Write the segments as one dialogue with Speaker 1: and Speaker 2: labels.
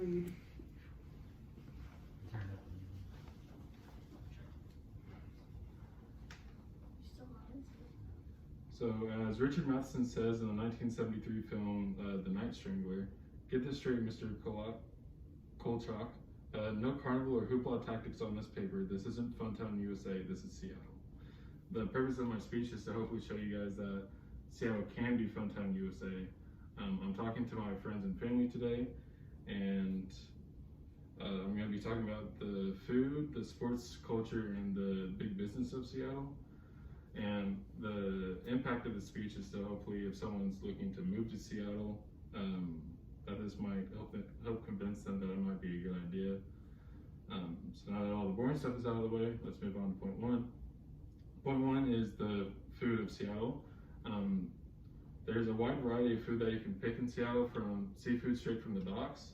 Speaker 1: read.
Speaker 2: So, as Richard Matheson says in the 1973 film The Night Strangler, get this straight, Mr. Kolchak. No carnival or hoopla tactics on this paper. This isn't Funtown, USA. This is Seattle. The purpose of my speech is to hopefully show you guys that Seattle can be Funtown, USA. I'm talking to my friends and family today, and I'm going to be talking about the food, the sports culture, and the big business of Seattle. And the impact of the speech is to hopefully, if someone's looking to move to Seattle, that this might help convince them that it might be a good idea. So now that all the boring stuff is out of the way, let's move on to point one. Point one is the food of Seattle. There's a wide variety of food that you can pick in Seattle, from seafood straight from the docks,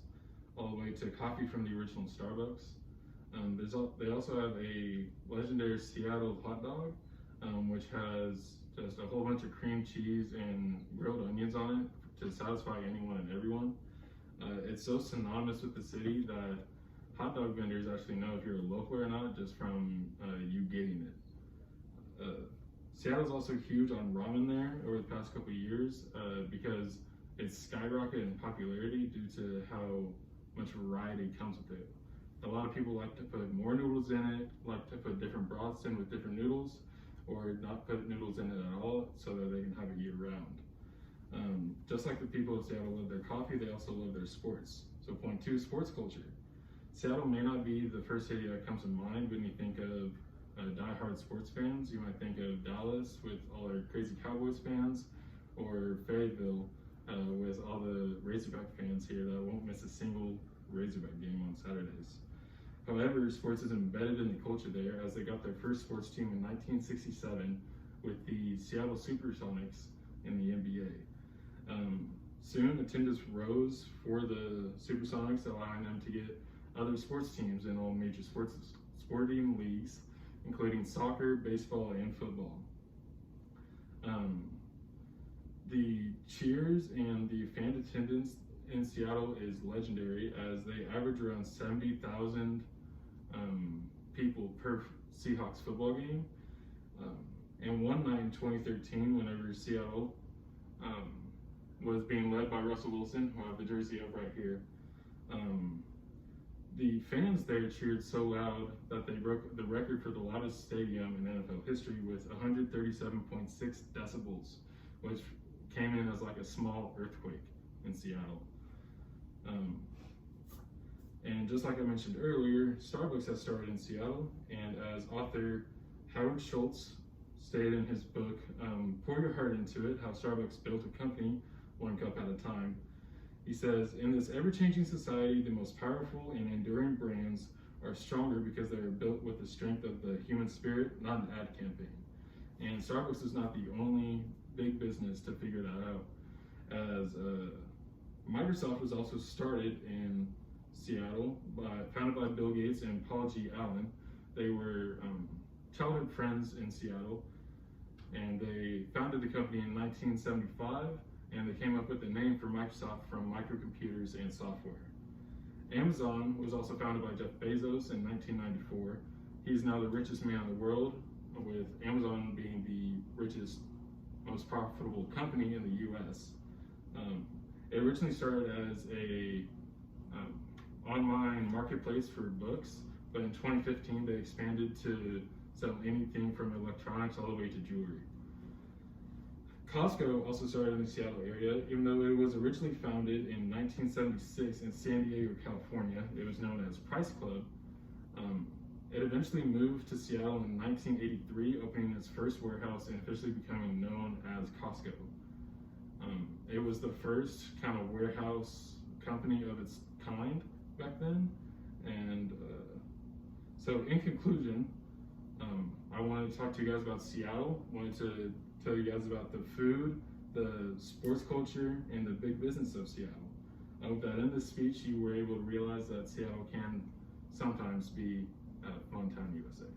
Speaker 2: all the way to coffee from the original Starbucks. They also have a legendary Seattle hot dog, which has just a whole bunch of cream cheese and grilled onions on it to satisfy anyone and everyone. It's so synonymous with the city that hot dog vendors actually know if you're a local or not just from you getting it. Seattle's also huge on ramen there over the past couple of years because it's skyrocketed in popularity due to how much variety comes with it. A lot of people like to put more noodles in it, like to put different broths in with different noodles, or not put noodles in it at all so that they can have it year round. Just like the people of Seattle love their coffee, they also love their sports. So point two, sports culture. Seattle may not be the first city that comes to mind when you think of die-hard sports fans. You might think of Dallas with all their crazy Cowboys fans, or Fayetteville with all the Razorback fans here that won't miss a single Razorback game on Saturdays. However, sports is embedded in the culture there, as they got their first sports team in 1967 with the Seattle Supersonics in the NBA. Soon, attendance rose for the Supersonics, allowing them to get other sports teams in all major sporting leagues, including soccer, baseball, and football. The cheers and the fan attendance in Seattle is legendary, as they average around 70,000 people per Seahawks football game. And one night in 2013, whenever Seattle was being led by Russell Wilson, who I have the jersey up right here, the fans there cheered so loud that they broke the record for the loudest stadium in NFL history with 137.6 decibels, which came in as like a small earthquake in Seattle. And just like I mentioned earlier, Starbucks has started in Seattle, and as author Howard Schultz stated in his book, Pour Your Heart Into It, How Starbucks Built a Company One Cup at a Time, he says, in this ever-changing society, the most powerful and enduring brands are stronger because they are built with the strength of the human spirit, not an ad campaign. And Starbucks is not the only big business to figure that out, as Microsoft was also started in Seattle, founded by Bill Gates and Paul G. Allen. They were childhood friends in Seattle, and they founded the company in 1975, and they came up with the name for Microsoft from microcomputers and software. Amazon was also founded by Jeff Bezos in 1994. He's now the richest man in the world, with Amazon being the richest, most profitable company in the US. It originally started as a online marketplace for books, but in 2015 they expanded to sell anything from electronics all the way to jewelry. Costco also started in the Seattle area, even though it was originally founded in 1976 in San Diego, California. It was known as Price Club. It eventually moved to Seattle in 1983, opening its first warehouse and officially becoming known as Costco. It was the first kind of warehouse company of its kind back then. And so in conclusion, I wanted to talk to you guys about Seattle. I wanted to tell you guys about the food, the sports culture, and the big business of Seattle. I hope that in this speech you were able to realize that Seattle can sometimes be Funtown, USA.